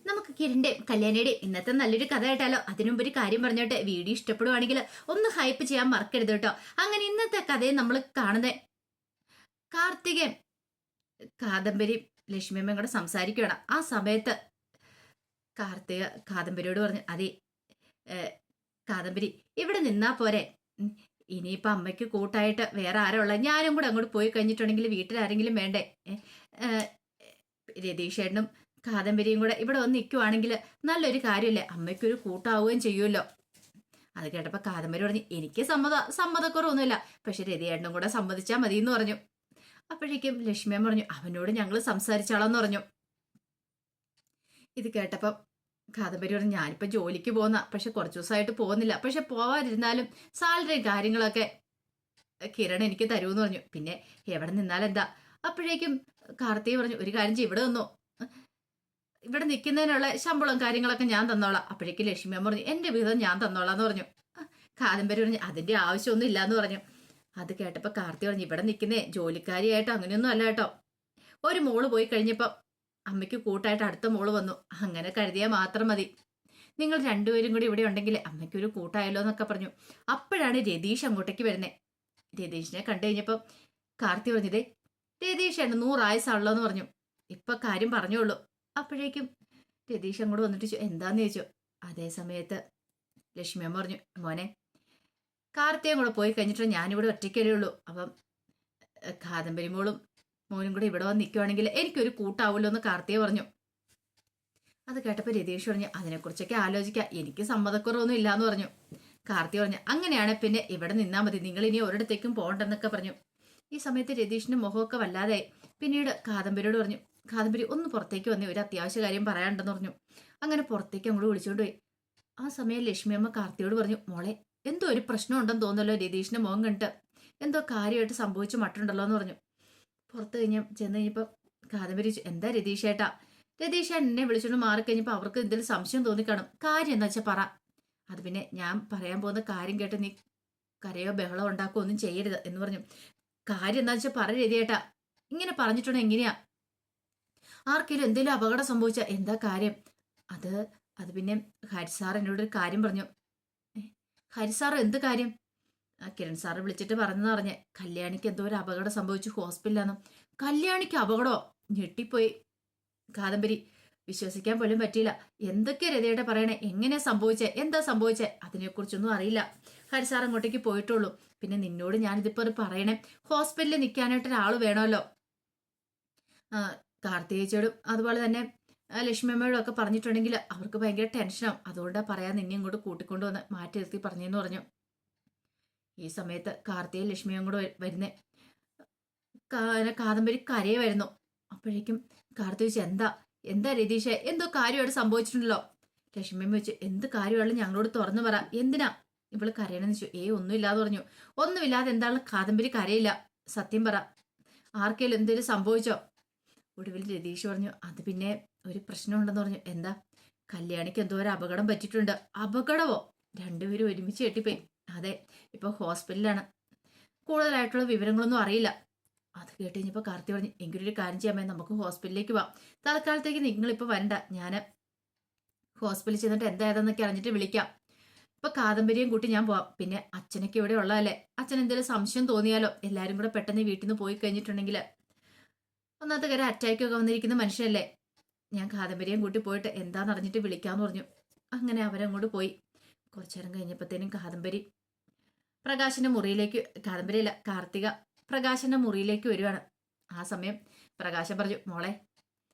നമുക്ക് കിരണിന്റെയും കല്യാണിയുടെയും ഇന്നത്തെ നല്ലൊരു കഥ കേട്ടാലോ? അതിനുമുമ്പ് ഒരു കാര്യം പറഞ്ഞോട്ടെ, വീഡിയോ ഇഷ്ടപ്പെടുവാണെങ്കിൽ ഒന്ന് ഹൈപ്പ് ചെയ്യാൻ മറക്കരുത് കേട്ടോ. അങ്ങനെ ഇന്നത്തെ കഥയെ നമ്മൾ കാണുന്നത് കാർത്തികൻ കാദംബരി ലക്ഷ്മിയമ്മയും കൂടെ സംസാരിക്കുകയാണ്. ആ സമയത്ത് കാർത്തിക കാദംബരിയോട് പറഞ്ഞു, അതെ കാദംബരി ഇവിടെ നിന്നാ പോരെ, ഇനിയിപ്പൊ അമ്മയ്ക്ക് കൂട്ടായിട്ട് വേറെ ആരോ ഉള്ള, ഞാനും കൂടെ അങ്ങോട്ട് പോയി കഴിഞ്ഞിട്ടുണ്ടെങ്കിൽ വീട്ടിൽ ആരെങ്കിലും വേണ്ടേ? രതീഷേട്ടനും കാദംബരിയും കൂടെ ഇവിടെ വന്ന് നിൽക്കുവാണെങ്കിൽ നല്ലൊരു കാര്യമല്ലേ, അമ്മയ്ക്കൊരു കൂട്ടാവുകയും ചെയ്യുമല്ലോ. അത് കേട്ടപ്പോൾ കാദംബരി പറഞ്ഞു, എനിക്ക് സമ്മതക്കുറവൊന്നുമില്ല, പക്ഷെ രതിയേട്ടനും കൂടെ സമ്മതിച്ചാൽ മതി എന്ന് പറഞ്ഞു. അപ്പോഴേക്കും ലക്ഷ്മിയമ്മ പറഞ്ഞു, അവനോട് ഞങ്ങൾ സംസാരിച്ചാളെന്ന് പറഞ്ഞു. ഇത് കേട്ടപ്പം കാദംബരി പറഞ്ഞു, ഞാനിപ്പോൾ ജോലിക്ക് പോകുന്ന, പക്ഷെ കുറച്ച് ദിവസമായിട്ട് പോകുന്നില്ല, പക്ഷെ പോവാതിരുന്നാലും സാലറിയും കാര്യങ്ങളൊക്കെ കിരൺ എനിക്ക് തരുമെന്ന് പറഞ്ഞു. പിന്നെ എവിടെ നിന്നാലെന്താ? അപ്പോഴേക്കും കാർത്തിക പറഞ്ഞു, ഒരു കാര്യം ചെയ്യും, ഇവിടെ നിന്നോ, ഇവിടെ നിൽക്കുന്നതിനുള്ള ശമ്പളം കാര്യങ്ങളൊക്കെ ഞാൻ തന്നോളാം. അപ്പോഴേക്കും ലക്ഷ്മിയമ്മ പറഞ്ഞു, എൻ്റെ വിഹിതം ഞാൻ തന്നോളാന്ന് പറഞ്ഞു. കാദംബരി പറഞ്ഞു, അതിൻ്റെ ആവശ്യമൊന്നും ഇല്ലാന്ന് പറഞ്ഞു. അത് കേട്ടപ്പോൾ കാർത്തി പറഞ്ഞു, ഇവിടെ നിൽക്കുന്നേ ജോലിക്കാരിയായിട്ടോ അങ്ങനെയൊന്നും അല്ല കേട്ടോ, ഒരു മോള് പോയി കഴിഞ്ഞപ്പോൾ അമ്മയ്ക്ക് കൂട്ടായിട്ട് അടുത്ത മോള് വന്നു, അങ്ങനെ കരുതിയാൽ മാത്രം മതി, നിങ്ങൾ രണ്ടുപേരും കൂടി ഇവിടെ ഉണ്ടെങ്കിൽ അമ്മയ്ക്കൊരു കൂട്ടായല്ലോ എന്നൊക്കെ പറഞ്ഞു. അപ്പോഴാണ് രതീഷ് അങ്ങോട്ടേക്ക് വരുന്നത്. രതീഷിനെ കണ്ടു കഴിഞ്ഞപ്പോൾ കാർത്തി പറഞ്ഞതേ, രതീഷാണ് 100 ആയുസാണല്ലോ എന്ന് പറഞ്ഞു. ഇപ്പൊ കാര്യം പറഞ്ഞോളൂ. അപ്പോഴേക്കും രതീഷ് അങ്ങോട്ട് വന്നിട്ട് എന്താന്ന് ചോദിച്ചു. അതേ സമയത്ത് ലക്ഷ്മിയമ്മ പറഞ്ഞു, മോനെ കാർത്തിയും കൂടെ പോയി കഴിഞ്ഞിട്ട് ഞാനിവിടെ ഒറ്റയ്ക്കല്ലേ ഉള്ളൂ, അപ്പം കാദംബരി മോളും മോനും കൂടെ ഇവിടെ വന്ന് നിൽക്കുവാണെങ്കിൽ എനിക്കൊരു കൂട്ടാവുമല്ലോ എന്ന് കാർത്തിയ പറഞ്ഞു. അത് കേട്ടപ്പോൾ രതീഷ് പറഞ്ഞു, അതിനെക്കുറിച്ചൊക്കെ ആലോചിക്കാം, എനിക്ക് സമ്മതക്കുറവൊന്നും ഇല്ലാന്ന് പറഞ്ഞു. കാർത്തി പറഞ്ഞു, അങ്ങനെയാണ് പിന്നെ ഇവിടെ നിന്നാൽ മതി, നിങ്ങൾ ഇനി ഒരിടത്തേക്കും പോകണ്ടെന്നൊക്കെ പറഞ്ഞു. ഈ സമയത്ത് രതീഷിന്റെ മുഖമൊക്കെ വല്ലാതായി. പിന്നീട് കാദംബരിയോട് പറഞ്ഞു, കാദംബരി ഒന്ന് പുറത്തേക്ക് വന്നേ, ഒരു അത്യാവശ്യ കാര്യം പറയാനുണ്ടെന്ന് പറഞ്ഞു. അങ്ങനെ പുറത്തേക്ക് അങ്ങോട്ട് വിളിച്ചുകൊണ്ട് പോയി. ആ സമയം ലക്ഷ്മിയമ്മ കാർത്തിയോട് പറഞ്ഞു, മോളെ എന്തോ ഒരു പ്രശ്നം ഉണ്ടെന്ന് തോന്നല്ലോ, രതീഷിന്റെ മുഖം കണ്ടിട്ട് എന്തോ കാര്യമായിട്ട് സംഭവിച്ചു മട്ടുണ്ടല്ലോ എന്ന് പറഞ്ഞു. പുറത്ത് ചെന്ന് കഴിഞ്ഞപ്പോൾ കാദംബരി എന്താ രതീഷേട്ടാ? രതീഷ എന്നെ വിളിച്ചുകൊണ്ട് മാറിക്കഴിഞ്ഞപ്പോൾ അവർക്ക് എന്തെങ്കിലും സംശയം തോന്നിക്കാണും, കാര്യം എന്താ വെച്ചാൽ പറ, അത് പിന്നെ ഞാൻ പറയാൻ പോകുന്ന കാര്യം കേട്ട് നീ കരയോ ബഹളോ ഉണ്ടാക്കുകയോ ഒന്നും ചെയ്യരുത് എന്ന് പറഞ്ഞു. കാര്യം എന്താ വെച്ചാൽ പറ രതിയേട്ടാ, ഇങ്ങനെ പറഞ്ഞിട്ടുണ്ടോ എങ്ങനെയാ, ആർക്കെങ്കിലും എന്തെങ്കിലും അപകടം സംഭവിച്ച എന്താ കാര്യം? അത് പിന്നെ ഹരിസാർ എന്നോടൊരു കാര്യം പറഞ്ഞു. ഹരിസാർ എന്ത് കാര്യം? കിരൺ സാറ് വിളിച്ചിട്ട് പറഞ്ഞെന്ന് പറഞ്ഞ്, കല്യാണിക്ക് എന്തോ ഒരു അപകടം സംഭവിച്ചു ഹോസ്പിറ്റലിലാന്ന്. കല്യാണിക്ക് അപകടമോ? ഞെട്ടിപ്പോയി കാദംബരി, വിശ്വസിക്കാൻ പോലും പറ്റിയില്ല. എന്തൊക്കെയാ രതയുടെ പറയണേ, എങ്ങനെയാ സംഭവിച്ചേ, എന്താ സംഭവിച്ചേ? അതിനെക്കുറിച്ചൊന്നും അറിയില്ല. ഹരിസാർ അങ്ങോട്ടേക്ക് പോയിട്ടുള്ളൂ. പിന്നെ നിന്നോട് ഞാനിതിപ്പോ ഒരു പറയണേ, ഹോസ്പിറ്റലിൽ നിൽക്കാനായിട്ട് ഒരാൾ വേണമല്ലോ. കാർത്തികേച്ചിയോടും അതുപോലെ തന്നെ ലക്ഷ്മിയമ്മയോടും ഒക്കെ പറഞ്ഞിട്ടുണ്ടെങ്കിൽ അവർക്ക് ഭയങ്കര ടെൻഷനാവും, അതുകൊണ്ടാ പറയാൻ നിന്നെ ഇങ്ങോട്ട് കൂട്ടിക്കൊണ്ടുവന്ന് മാറ്റി നിർത്തി പറഞ്ഞെന്ന് പറഞ്ഞു. ഈ സമയത്ത് കാർത്തികയും ലക്ഷ്മിയും കൂടെ വരുന്നേ, കാദംബരി കരയെ വരുന്നു. അപ്പോഴേക്കും കാർത്തി വെച്ച്, എന്താ രതീഷെ, എന്തോ കാര്യമായിട്ട് സംഭവിച്ചിട്ടുണ്ടല്ലോ. ലക്ഷ്മിയമ്മ വെച്ച്, എന്ത് കാര്യമാണ് ഞങ്ങളോട് തുറന്നു പറ, എന്തിനാ ഇവള് കരയണെന്ന് വെച്ചു. ഒന്നുമില്ലാതെ പറഞ്ഞു. ഒന്നുമില്ലാതെ എന്താണ് കാദംബരി കരയില്ല, സത്യം പറ, ആർക്കെങ്കിലും എന്തെങ്കിലും സംഭവിച്ചോ? ഒടുവിൽ രതീഷ് പറഞ്ഞു, അത് പിന്നെ ഒരു പ്രശ്നമുണ്ടെന്ന് പറഞ്ഞു. എന്താ? കല്യാണിക്ക് എന്തോ ഒരു അപകടം പറ്റിയിട്ടുണ്ട്. അപകടമോ? രണ്ടുപേരും ഒരുമിച്ച് കെട്ടിപ്പോയി. അതെ, ഇപ്പൊ ഹോസ്പിറ്റലിലാണ്, കൂടുതലായിട്ടുള്ള വിവരങ്ങളൊന്നും അറിയില്ല. അത് കേട്ട് കഴിഞ്ഞപ്പോൾ കാർത്തി പറഞ്ഞു, എങ്കിലൊരു കാര്യം ചെയ്യാമേ, നമുക്ക് ഹോസ്പിറ്റലിലേക്ക് പോവാം, തൽക്കാലത്തേക്ക് നിങ്ങളിപ്പോൾ വരണ്ട, ഞാൻ ഹോസ്പിറ്റലിൽ ചെന്നിട്ട് എന്തായതെന്നൊക്കെ അറിഞ്ഞിട്ട് വിളിക്കാം. ഇപ്പൊ കാദംബരിയും കൂട്ടി ഞാൻ പോവാം. പിന്നെ അച്ഛനൊക്കെ ഇവിടെ ഉള്ളതല്ലേ, അച്ഛൻ എന്തെങ്കിലും സംശയം തോന്നിയാലോ, എല്ലാവരും കൂടെ പെട്ടെന്ന് വീട്ടിൽ നിന്ന് പോയി കഴിഞ്ഞിട്ടുണ്ടെങ്കിൽ, ഒന്നാമത്തെ കാര്യം അറ്റാക്കൊക്കെ വന്നിരിക്കുന്ന മനുഷ്യനല്ലേ, ഞാൻ കാദംബരിയും കൂട്ടി പോയിട്ട് എന്താന്ന് അറിഞ്ഞിട്ട് വിളിക്കാന്ന് പറഞ്ഞു. അങ്ങനെ അവരങ്ങോട്ട് പോയി. കുറച്ചു നേരം കഴിഞ്ഞപ്പോഴത്തേനും കാദംബരി പ്രകാശിന്റെ മുറിയിലേക്ക്, കാദംബരിയല്ല കാർത്തിക പ്രകാശന്റെ മുറിയിലേക്ക് വരുവാണ്. ആ സമയം പ്രകാശൻ പറഞ്ഞു, മോളെ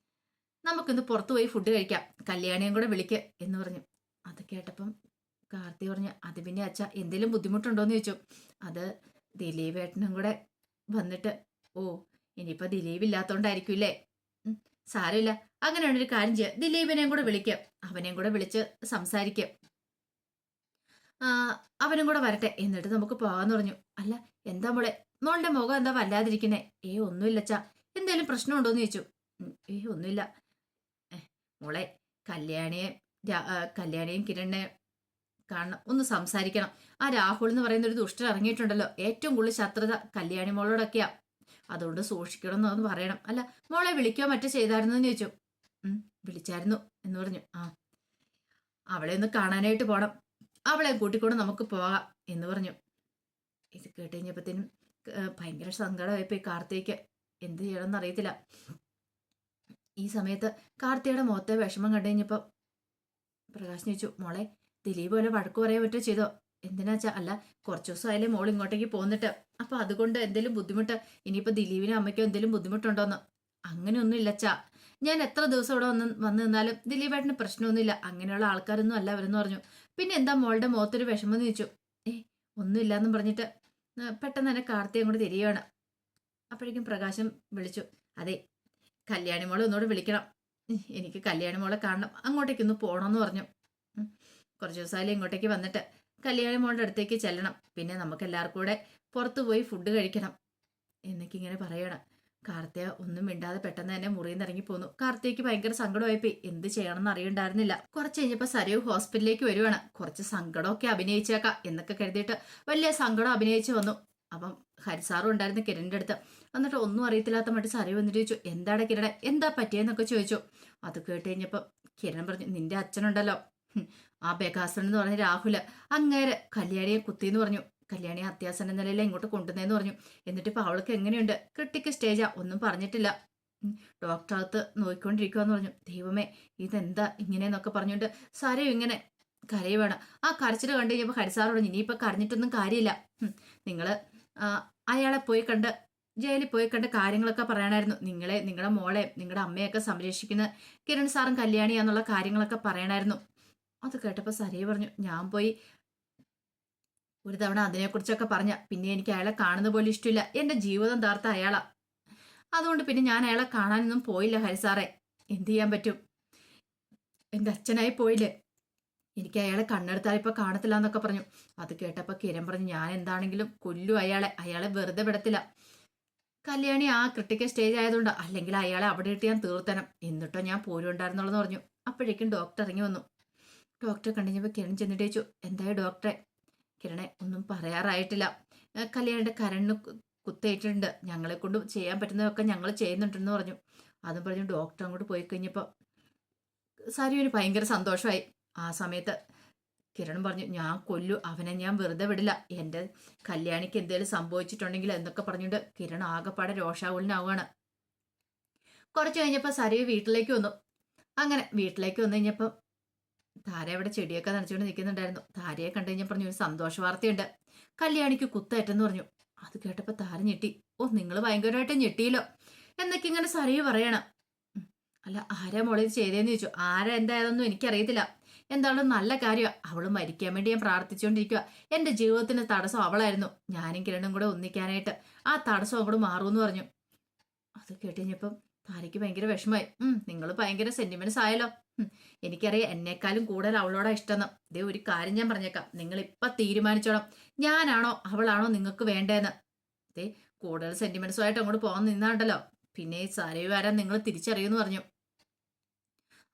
നമുക്കിന്ന് പുറത്തു പോയി ഫുഡ് കഴിക്കാം, കല്യാണിയും കൂടെ വിളിക്ക് എന്ന് പറഞ്ഞു. അത് കേട്ടപ്പം കാർത്തി പറഞ്ഞു, അത് പിന്നെ അച്ഛ എന്തെങ്കിലും ബുദ്ധിമുട്ടുണ്ടോന്ന് ചോദിച്ചു. അത് ദിലീപ് ഏട്ടനും കൂടെ വന്നിട്ട്, ഓ ഇനിയിപ്പോ ദിലീപ് ഇല്ലാത്തോണ്ടായിരിക്കുമല്ലേ, സാരമില്ല, അങ്ങനെയാണൊരു കാര്യം ചെയ്യുക, ദിലീപിനെയും കൂടെ വിളിക്കുക, അവനെയും കൂടെ വിളിച്ച് സംസാരിക്കുക, അവനും കൂടെ വരട്ടെ, എന്നിട്ട് നമുക്ക് പോകാന്ന് പറഞ്ഞു. അല്ല എന്താ മോളുടെ മുഖം എന്താ വല്ലാതിരിക്കുന്നേ? ഒന്നുമില്ലച്ചാ, എന്തേലും പ്രശ്നമുണ്ടോന്ന് ചോദിച്ചു. ഒന്നുമില്ല മോളെ, കല്യാണിയും കിരണിനെ കാണണം, ഒന്ന് സംസാരിക്കണം. ആ രാഹുൽ എന്ന് പറയുന്ന ഒരു ദുഷ്ടൻ ഇറങ്ങിയിട്ടുണ്ടല്ലോ, ഏറ്റവും കൂടുതൽ ശത്രുത കല്യാണി മോളോടൊക്കെയാ, അതുകൊണ്ട് സൂക്ഷിക്കണം എന്നൊന്ന് പറയണം. അല്ല മോളെ വിളിക്കോ മറ്റോ ചെയ്തായിരുന്നെന്ന് ചോദിച്ചു. ഉം, വിളിച്ചായിരുന്നു എന്ന് പറഞ്ഞു. ആ, അവളെ ഒന്ന് കാണാനായിട്ട് പോണം, അവളെ കൂട്ടിക്കൊണ്ട് നമുക്ക് പോകാം എന്ന് പറഞ്ഞു. ഇത് കേട്ട് കഴിഞ്ഞപ്പോഴത്തേനും ഭയങ്കര സങ്കടമായിപ്പോയി കാർത്തികയ്ക്ക്. എന്ത് ചെയ്യണമെന്ന് അറിയത്തില്ല. ഈ സമയത്ത് കാർത്തികയുടെ മുഖത്തെ വിഷമം കണ്ടു കഴിഞ്ഞപ്പോൾ പ്രകാശ് ചോദിച്ചു, മോളെ ദിലീപ് പോലെ വഴക്ക് പറയാൻ പറ്റുമോ ചെയ്തോ? എന്തിനാച്ചാ? അല്ല, കുറച്ച് ദിവസമായാലും മോൾ ഇങ്ങോട്ടേക്ക് പോന്നിട്ട്, അപ്പൊ അതുകൊണ്ട് എന്തെങ്കിലും ബുദ്ധിമുട്ട്, ഇനിയിപ്പോ ദിലീപിനും അമ്മയ്ക്കോ എന്തെങ്കിലും ബുദ്ധിമുട്ടുണ്ടോന്ന്? അങ്ങനെയൊന്നും ഇല്ലച്ചാ. ഞാൻ എത്ര ദിവസം ഇവിടെ വന്ന് നിന്നാലും ദിലീപേട്ടന് പ്രശ്നമൊന്നുമില്ല, അങ്ങനെയുള്ള ആൾക്കാരൊന്നും അല്ല അവരെന്ന് പറഞ്ഞു. പിന്നെ എന്താ മോളുടെ മുഖത്തൊരു വിഷമം എന്ന് ചോദിച്ചു. ഒന്നുമില്ലാന്നും പറഞ്ഞിട്ട് പെട്ടെന്ന് തന്നെ കാർത്തി അങ്ങോട്ട് തിരിയുകയാണ്. അപ്പോഴേക്കും പ്രകാശം വിളിച്ചു, അതെ, കല്യാണി മോളെ ഒന്നുകൂടെ വിളിക്കണം, എനിക്ക് കല്യാണി മോളെ കാണണം, അങ്ങോട്ടേക്കൊന്ന് പോകണമെന്ന് പറഞ്ഞു. കുറച്ച് ദിവസമായാലും ഇങ്ങോട്ടേക്ക് വന്നിട്ട് കല്യാണി മോളുടെ അടുത്തേക്ക് ചെല്ലണം, പിന്നെ നമുക്ക് എല്ലാവർക്കും കൂടെ പുറത്തു പോയി ഫുഡ് കഴിക്കണം എന്നൊക്കെ ഇങ്ങനെ പറയണം. കാർത്തിക ഒന്നും മിണ്ടാതെ പെട്ടെന്ന് തന്നെ മുറിയിൽ നിന്ന് ഇറങ്ങിപ്പോന്നു. കാർത്തികയ്ക്ക് ഭയങ്കര സങ്കടമായിപ്പോയി, എന്ത് ചെയ്യണമെന്ന് അറിയണ്ടായിരുന്നില്ല. കുറച്ച് കഴിഞ്ഞപ്പോൾ സരയു ഹോസ്പിറ്റലിലേക്ക് വരുവാണ്. കുറച്ച് സങ്കടമൊക്കെ അഭിനയിച്ചേക്കാം എന്നൊക്കെ കരുതിയിട്ട് വലിയ സങ്കടം അഭിനയിച്ചു വന്നു. അപ്പം ഹരിസാറും ഉണ്ടായിരുന്നു കിരണിന്റെ അടുത്ത്. എന്നിട്ട് ഒന്നും അറിയത്തില്ലാത്ത മട്ടി സരയു വന്നിട്ട് ചോദിച്ചു, എന്താണ് കിരണ, എന്താ പറ്റിയെന്നൊക്കെ ചോദിച്ചു. അത് കേട്ട് കഴിഞ്ഞപ്പോൾ കിരൺ പറഞ്ഞു, നിന്റെ അച്ഛനുണ്ടല്ലോ, ആ ബെഗാസൻ എന്ന് പറഞ്ഞ രാഹുല്, അങ്ങേരെ കല്യാണിയെ കുത്തിന്ന് പറഞ്ഞു. കല്യാണിയെ അത്യാസന്ന നിലയിൽ ഇങ്ങോട്ട് കൊണ്ടുവന്നേന്ന് പറഞ്ഞു. എന്നിട്ട് ഇപ്പൊ അവൾക്ക് എങ്ങനെയുണ്ട്? ക്രിട്ടിക്കൽ സ്റ്റേജാ, ഒന്നും പറഞ്ഞിട്ടില്ല, ഡോക്ടറകത്ത് നോക്കിക്കൊണ്ടിരിക്കുവാന്ന് പറഞ്ഞു. ദൈവമേ, ഇതെന്താ ഇങ്ങനെയെന്നൊക്കെ പറഞ്ഞുകൊണ്ട് സരയു ഇങ്ങനെ കരയുവാണ്. ആ കരച്ചിൽ കണ്ടു കഴിഞ്ഞപ്പോൾ ഹരിസാർ പറഞ്ഞു, ഇനിയിപ്പോൾ കരഞ്ഞിട്ടൊന്നും കാര്യമില്ല, നിങ്ങൾ അയാളെ പോയി കണ്ട് ജയിലിൽ പോയി കണ്ട കാര്യങ്ങളൊക്കെ പറയണമായിരുന്നു. നിങ്ങളെ, നിങ്ങളുടെ മോളെ, നിങ്ങളുടെ അമ്മയൊക്കെ സംരക്ഷിക്കുന്ന കിരൺ സാറും കല്യാണിയാന്നുള്ള കാര്യങ്ങളൊക്കെ പറയണമായിരുന്നു. അത് കേട്ടപ്പോൾ സരയു പറഞ്ഞു, ഞാൻ പോയി ഒരു തവണ അതിനെക്കുറിച്ചൊക്കെ പറഞ്ഞ പിന്നെ എനിക്ക് അയാളെ കാണുന്ന പോലും ഇഷ്ടമില്ല, എൻ്റെ ജീവിതം താർത്ത അയാളാ, അതുകൊണ്ട് പിന്നെ ഞാൻ അയാളെ കാണാനൊന്നും പോയില്ല ഹരിസാറെ. എന്ത് ചെയ്യാൻ പറ്റും, എൻ്റെ അച്ഛനായി പോയില്ലേ, എനിക്ക് അയാളെ കണ്ണെടുത്താൽ ഇപ്പൊ കാണത്തില്ല എന്നൊക്കെ പറഞ്ഞു. അത് കേട്ടപ്പോ കിരൺ പറഞ്ഞു, ഞാൻ എന്താണെങ്കിലും കൊല്ലും അയാളെ, അയാളെ വെറുതെ വിടത്തില്ല. കല്യാണി ആ ക്രിട്ടിക്കൽ സ്റ്റേജ് ആയതുകൊണ്ട്, അല്ലെങ്കിൽ അയാളെ അവിടെ ഇട്ട് ഞാൻ തീർത്തനം, എന്നിട്ടോ ഞാൻ പോരും ഉണ്ടായിരുന്നുള്ളെന്ന് പറഞ്ഞു. അപ്പോഴേക്കും ഡോക്ടർ ഇറങ്ങി വന്നു. ഡോക്ടറെ കണ്ടുകഴിഞ്ഞപ്പോൾ കിരൺ ചെന്നിട്ട് ചോദിച്ചു, എന്തായി ഡോക്ടറെ? കിരണെ ഒന്നും പറയാറായിട്ടില്ല, കല്യാണിയുടെ കരണിന് കുത്തേറ്റിട്ടുണ്ട്, ഞങ്ങളെ കൊണ്ട് ചെയ്യാൻ പറ്റുന്നതൊക്കെ ഞങ്ങൾ ചെയ്യുന്നുണ്ടെന്ന് പറഞ്ഞു. അതും പറഞ്ഞു ഡോക്ടർ അങ്ങോട്ട് പോയി കഴിഞ്ഞപ്പോൾ സരിയുവിന് ഭയങ്കര സന്തോഷമായി. ആ സമയത്ത് കിരൺ പറഞ്ഞു, ഞാൻ കൊല്ലു, അവനെ ഞാൻ വെറുതെ വിടില്ല, എൻ്റെ കല്യാണിക്ക് എന്തെങ്കിലും സംഭവിച്ചിട്ടുണ്ടെങ്കിൽ എന്നൊക്കെ പറഞ്ഞുകൊണ്ട് കിരൺ ആകെപ്പാടെ രോഷാകുലനാവുകയാണ്. കുറച്ച് കഴിഞ്ഞപ്പോൾ സരിയു വീട്ടിലേക്ക് വന്നു. അങ്ങനെ വീട്ടിലേക്ക് വന്നു കഴിഞ്ഞപ്പോൾ താര അവിടെ ചെടിയൊക്കെ നനച്ചുകൊണ്ട് നിൽക്കുന്നുണ്ടായിരുന്നു. താരയെ കണ്ടു കഴിഞ്ഞാൽ പറഞ്ഞു, ഒരു സന്തോഷ വാർത്തയുണ്ട്, കല്യാണിക്ക് കുത്തേറ്റെന്ന് പറഞ്ഞു. അത് കേട്ടപ്പോൾ താര ഞെട്ടി. ഓ, നിങ്ങൾ ഭയങ്കരമായിട്ട് ഞെട്ടിയില്ലോ എന്നൊക്കെ ഇങ്ങനെ സരിയു പറയണം. അല്ല, ആരാ മോളെ ഇത് ചെയ്തേന്ന് ചോദിച്ചു. ആരാ എന്തായതൊന്നും എനിക്കറിയത്തില്ല, എന്തായാലും നല്ല കാര്യമാണ്, അവള് മരിക്കാൻ വേണ്ടി ഞാൻ പ്രാർത്ഥിച്ചുകൊണ്ടിരിക്കുക, എൻ്റെ ജീവിതത്തിന് തടസ്സം അവളായിരുന്നു, ഞാനും കിരണും കൂടെ ഒന്നിക്കാനായിട്ട് ആ തടസ്സം അങ്ങോട്ട് മാറുമെന്ന് പറഞ്ഞു. അത് കേട്ടുകഴിഞ്ഞപ്പം താരയ്ക്ക് ഭയങ്കര വിഷമമായി. നിങ്ങൾ ഭയങ്കര സെന്റിമെന്റ്സ് ആയല്ലോ. എനിക്കറിയാം എന്നെക്കാളും കൂടുതൽ അവളോടാ ഇഷ്ടമെന്ന്. ഇതേ ഒരു കാര്യം ഞാൻ പറഞ്ഞേക്കാം, നിങ്ങൾ ഇപ്പൊ തീരുമാനിച്ചോണം, ഞാനാണോ അവളാണോ നിങ്ങൾക്ക് വേണ്ടതെന്ന്. ഇതേ കൂടുതൽ സെന്റിമെന്റ്സും ആയിട്ട് അങ്ങോട്ട് പോകാൻ നിന്നാണ്ടല്ലോ, പിന്നെ സരയു ആരാൻ നിങ്ങൾ തിരിച്ചറിയുമെന്ന് പറഞ്ഞു.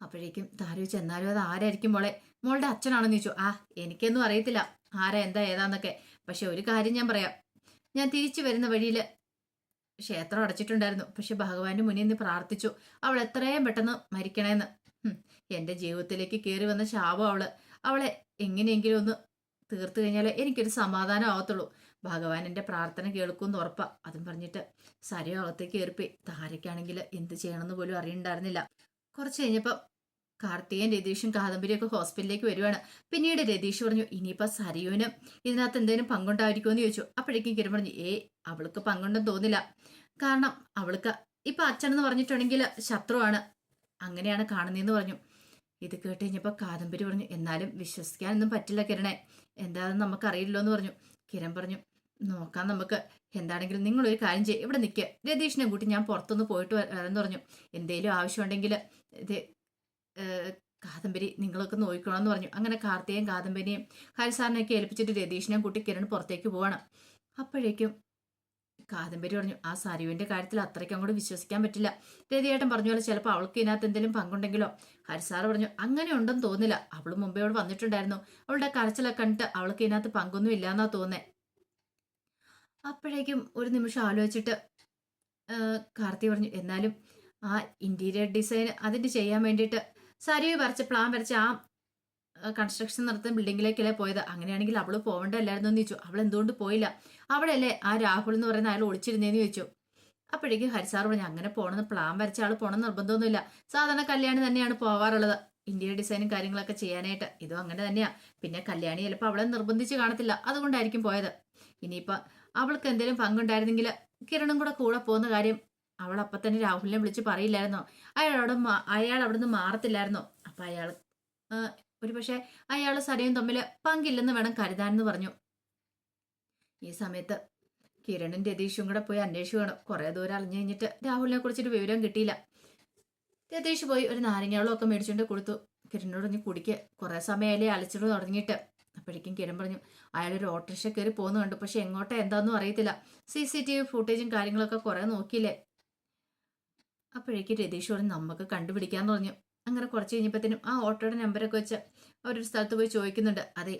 അപ്പോഴേക്കും താര ചോദിച്ചു, എന്നാലും അത് ആരായിരിക്കും മോളെ? മോളുടെ അച്ഛനാണെന്ന് ചോദിച്ചു. ആ, എനിക്കൊന്നും അറിയത്തില്ല ആരാ എന്താ ഏതാന്നൊക്കെ, പക്ഷെ ഒരു കാര്യം ഞാൻ പറയാം, ഞാൻ തിരിച്ചു വരുന്ന വഴിയിൽ ക്ഷേത്രം അടച്ചിട്ടുണ്ടായിരുന്നു, പക്ഷെ ഭഗവാന്റെ മുന്നിൽ നിന്ന് പ്രാർത്ഥിച്ചു അവൾ എത്രയും പെട്ടെന്ന് മരിക്കണേന്ന്. എൻ്റെ ജീവിതത്തിലേക്ക് കയറി വന്ന ശാപം അവളെ എങ്ങനെയെങ്കിലും ഒന്ന് തീർത്തു കഴിഞ്ഞാലേ എനിക്കൊരു സമാധാനം ആവത്തുള്ളൂ, ഭഗവാൻ എൻ്റെ പ്രാർത്ഥന കേൾക്കുമെന്ന് ഉറപ്പാ. അതും പറഞ്ഞിട്ട് സരയു അകത്തേക്ക് കയറിപ്പോയി. താരയ്ക്കാണെങ്കിൽ എന്ത് ചെയ്യണമെന്ന് പോലും അറിയണ്ടായിരുന്നില്ല. കുറച്ച് കഴിഞ്ഞപ്പോൾ കാർത്തികൻ രതീഷും കാദംബരിയൊക്കെ ഹോസ്പിറ്റലിലേക്ക് വരുവാണ്. പിന്നീട് രതീഷ് പറഞ്ഞു, ഇനിയിപ്പോൾ സരയുവിന് ഇതിനകത്ത് എന്തെങ്കിലും പങ്കുണ്ടായിരിക്കുമെന്ന് ചോദിച്ചു. അപ്പോഴേക്കും കിരൺ പറഞ്ഞു, അവൾക്ക് പങ്കുണ്ടെന്ന് തോന്നില്ല, കാരണം അവൾക്ക് ഇപ്പൊ അച്ഛനെന്ന് പറഞ്ഞിട്ടുണ്ടെങ്കിൽ ശത്രുവാണ്, അങ്ങനെയാണ് കാണുന്നതെന്ന് പറഞ്ഞു. ഇത് കേട്ട് കഴിഞ്ഞപ്പോൾ കാദംബരി പറഞ്ഞു, എന്നാലും വിശ്വസിക്കാനൊന്നും പറ്റില്ല കിരണേ, എന്താണെന്ന് നമുക്കറിയില്ലോ എന്ന് പറഞ്ഞു. കിരൺ പറഞ്ഞു, നോക്കാം നമുക്ക്, എന്താണെങ്കിലും നിങ്ങളൊരു കാര്യം ചെയ്യും, ഇവിടെ നിൽക്കുക, രതീഷിനെ കൂട്ടി ഞാൻ പുറത്തൊന്ന് പോയിട്ട് വരാമെന്ന് പറഞ്ഞു. എന്തേലും ആവശ്യമുണ്ടെങ്കിൽ ഇത് കാദംബരി നിങ്ങളൊക്കെ നോക്കണമെന്ന് പറഞ്ഞു. അങ്ങനെ കാർത്തികയും കാദംബരിയും ഹരിസാറിനെയൊക്കെ ഏൽപ്പിച്ചിട്ട് രതീഷിനെയും കൂട്ടി കിരൺ പുറത്തേക്ക് പോവാണ്. അപ്പോഴേക്കും കാദംബരി പറഞ്ഞു, ആ സരുവിന്റെ കാര്യത്തിൽ അത്രയ്ക്ക് അങ്ങോട്ട് വിശ്വസിക്കാൻ പറ്റില്ല, രതിയേട്ടൻ പറഞ്ഞ പോലെ ചിലപ്പോൾ അവൾക്ക് ഇതിനകത്ത് എന്തെങ്കിലും പങ്കുണ്ടെങ്കിലോ. ഹരിസാറ് പറഞ്ഞു, അങ്ങനെ ഉണ്ടെന്ന് തോന്നില്ല, അവൾ മുമ്പേ അവിടെ വന്നിട്ടുണ്ടായിരുന്നു, അവളുടെ കരച്ചിലൊക്കെ കണ്ടിട്ട് അവൾക്ക് ഇതിനകത്ത് പങ്കൊന്നും ഇല്ലാന്നാ തോന്നേ. അപ്പോഴേക്കും ഒരു നിമിഷം ആലോചിച്ചിട്ട് കാർത്തി പറഞ്ഞു, എന്നാലും ആ ഇന്റീരിയർ ഡിസൈൻ അതിന്റെ ചെയ്യാൻ വേണ്ടിയിട്ട് സരിവ് വരച്ച പ്ലാൻ വരച്ച ആ കൺസ്ട്രക്ഷൻ നടത്തുന്ന ബിൽഡിങ്ങിലേക്കല്ലേ പോയത്. അങ്ങനെയാണെങ്കിൽ അവള് പോകണ്ടല്ലായിരുന്നു എന്ന് ചോദിച്ചു. അവൾ എന്തുകൊണ്ട് പോയില്ല? അവിടെയല്ലേ ആ രാഹുൽ എന്ന് പറയുന്ന അയാൾ ഒളിച്ചിരുന്നേന്ന് ചോദിച്ചു. അപ്പോഴേക്കും ഹരിസാർ പറഞ്ഞു, അങ്ങനെ പോണെന്ന് പ്ലാൻ വരച്ച ആൾ പോണം നിർബന്ധമൊന്നുമില്ല. സാധാരണ കല്യാണി തന്നെയാണ് പോവാറുള്ളത് ഇന്റീരിയർ ഡിസൈനും കാര്യങ്ങളൊക്കെ ചെയ്യാനായിട്ട്. ഇതും അങ്ങനെ തന്നെയാ. പിന്നെ കല്യാണി ചിലപ്പോൾ അവളെ നിർബന്ധിച്ച് കാണത്തില്ല, അതുകൊണ്ടായിരിക്കും പോയത്. ഇനിയിപ്പോ അവൾക്ക് എന്തെങ്കിലും പങ്കുണ്ടായിരുന്നെങ്കിൽ കിരണും കൂടെ കൂടെ പോകുന്ന കാര്യം അവൾ അപ്പൊ തന്നെ രാഹുലിനെ വിളിച്ച് പറയില്ലായിരുന്നോ? അയാൾ അവിടുന്ന് മാറത്തില്ലായിരുന്നോ? അപ്പൊ അയാൾ ഒരു പക്ഷെ അയാൾ സരയും തമ്മിൽ പങ്കില്ലെന്ന് വേണം കരുതാനെന്ന് പറഞ്ഞു. ഈ സമയത്ത് കിരണും രതീഷും കൂടെ പോയി അന്വേഷിക്കുകയാണ്. കുറെ ദൂരം അറിഞ്ഞു കഴിഞ്ഞിട്ട് രാഹുലിനെ കുറിച്ചിട്ട് വിവരം കിട്ടിയില്ല. രതീഷ് പോയി ഒരു നാരങ്ങാവളം ഒക്കെ മേടിച്ചുകൊണ്ട് കൊടുത്തു. കിരണിനോട് പറഞ്ഞു, കുടിക്ക്, കുറെ സമയമല്ലേ അലച്ചിട്ട് തുടങ്ങിയിട്ട്. അപ്പോഴേക്കും കിരൺ പറഞ്ഞു, അയാളൊരു ഓട്ടോറിക്ഷ കയറി പോകുന്നു കണ്ടു, പക്ഷെ എങ്ങോട്ടാ എന്താണെന്നും അറിയത്തില്ല. CCTV ഫുട്ടേജും കാര്യങ്ങളൊക്കെ കുറെ നോക്കിയില്ലേ. അപ്പോഴേക്കും രതീഷ് പറഞ്ഞു, നമുക്ക് കണ്ടുപിടിക്കാന്ന് പറഞ്ഞു. അങ്ങനെ കുറച്ച് കഴിഞ്ഞപ്പോഴത്തേനും ആ ഓട്ടോയുടെ നമ്പരൊക്കെ വെച്ച് അവരൊരു സ്ഥലത്ത് പോയി ചോദിക്കുന്നുണ്ട്. അതെ,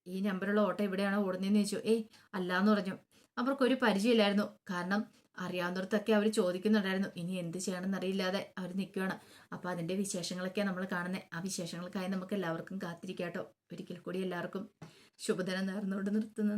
ഈ നമ്പറുള്ള ഓട്ടോ ഇവിടെയാണോ ഓടുന്നതെന്ന് ചോദിച്ചു. ഏയ് അല്ലാന്ന് പറഞ്ഞു. അവർക്കൊരു പരിചയമില്ലായിരുന്നു. കാരണം അറിയാവുന്നിടത്തൊക്കെ അവർ ചോദിക്കുന്നുണ്ടായിരുന്നു. ഇനി എന്ത് ചെയ്യണമെന്ന് അറിയില്ലാതെ അവർ നിൽക്കുകയാണ്. അപ്പോൾ അതിൻ്റെ വിശേഷങ്ങളൊക്കെ നമ്മൾ കാണുന്നത്. ആ വിശേഷങ്ങൾക്കായി നമുക്ക് എല്ലാവർക്കും കാത്തിരിക്കാട്ടോ. ഒരിക്കൽ കൂടി എല്ലാവർക്കും ശുഭദിനം നേർന്നുകൊണ്ട് നിർത്തുന്നു.